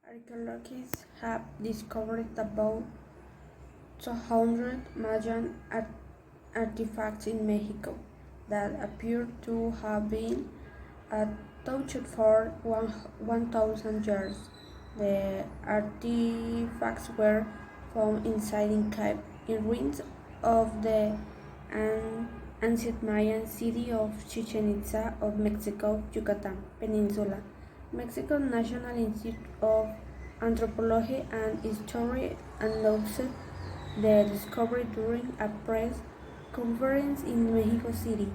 Archaeologists have discovered about 200 Mayan artifacts in Mexico that appear to have been untouched for 1,000 years. The artifacts were found inside in ruins of the ancient Mayan city of Chichen Itza of Mexico, Yucatan Peninsula. Mexican National Institute of Anthropology and History announced the discovery during a press conference in Mexico City.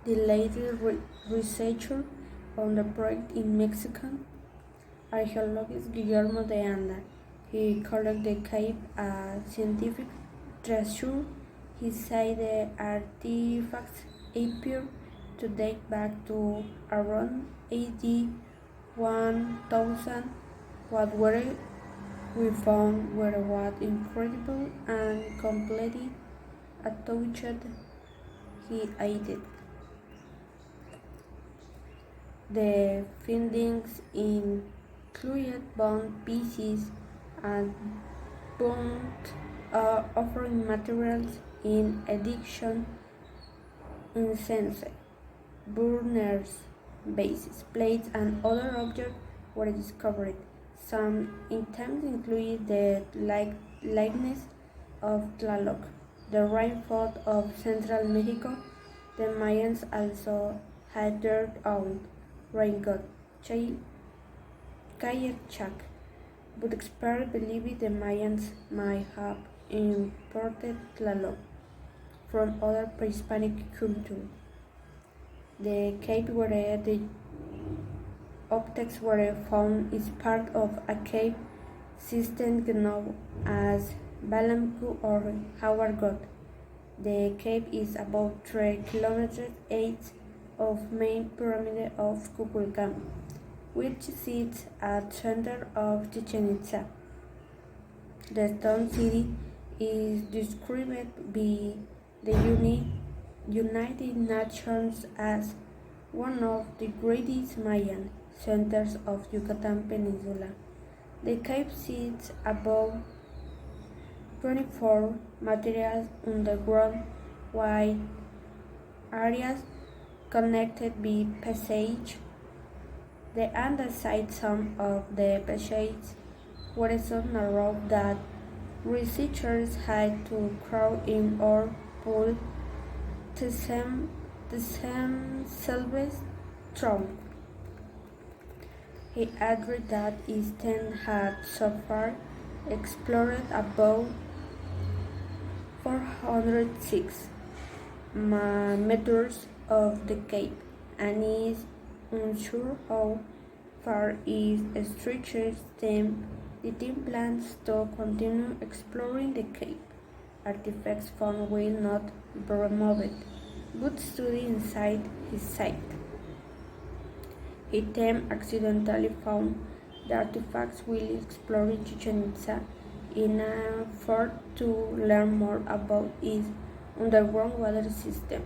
The latest researcher on the project in Mexican archaeologist Guillermo de Anda. He called the cave a scientific treasure. He said the artifacts appear to date back to around AD 1000. What we found were what incredible and completely untouched, he added. The findings included bone pieces and burnt offering materials in addition incense, burners, bases, plates, and other objects were discovered. Some items include the likeness of Tlaloc, the rain god of central Mexico. The Mayans also had their own rain god, Chak, but experts believe the Mayans might have imported Tlaloc from other pre-Hispanic cultures. The cave where the objects were found is part of a cave system known as Balamku or Howard God. The cave is about 3 kilometers east of main pyramid of Kukulkan, which sits at the center of Chichen Itza. The stone city is described by the United Nations as one of the greatest Mayan centers of Yucatan Peninsula. The cave sits above 24 materials underground wide areas connected by passage. The underside some of the passages were so narrow that researchers had to crawl in or pull the same salvage trunk. He added that his team had so far explored about 406 meters of the cave and is unsure how far it stretches them. The team plans to continue exploring the cave. Artifacts found will not be removed, but study inside his site. His team accidentally found the artifacts while exploring Chichen Itza in an effort to learn more about its underground water system.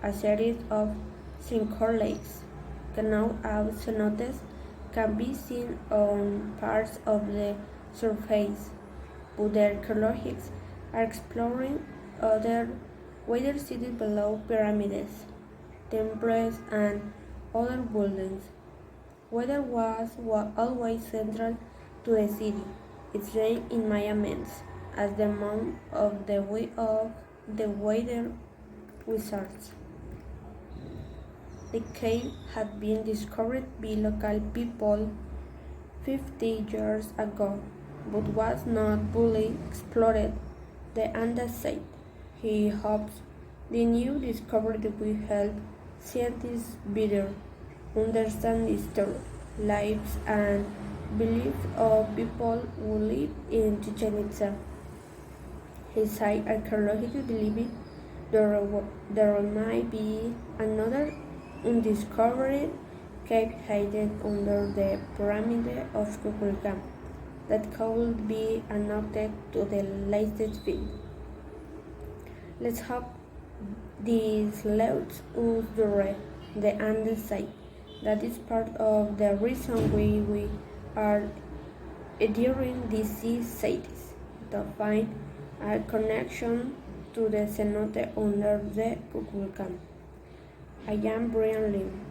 A series of sinkhole lakes, canals, and cenotes can be seen on parts of the surface, but the archaeologists are exploring other water cities below pyramids, temples, and other buildings. Water was always central to the city. Its name in Maya means as the mouth of the water wizards. The cave had been discovered by local people 50 years ago, but was not fully explored. The Anda said he hopes the new discovery will help scientists better understand the history, lives, and beliefs of people who live in Chichen Itza. He said archaeologists believe there might be another undiscovered cave hidden under the pyramid of Kukulkan that could be connected to the latest find. Let's hope this lets us the underside. That is part of the reason we are during these cities to find a connection to the cenote under the volcano. I am Brian Lim.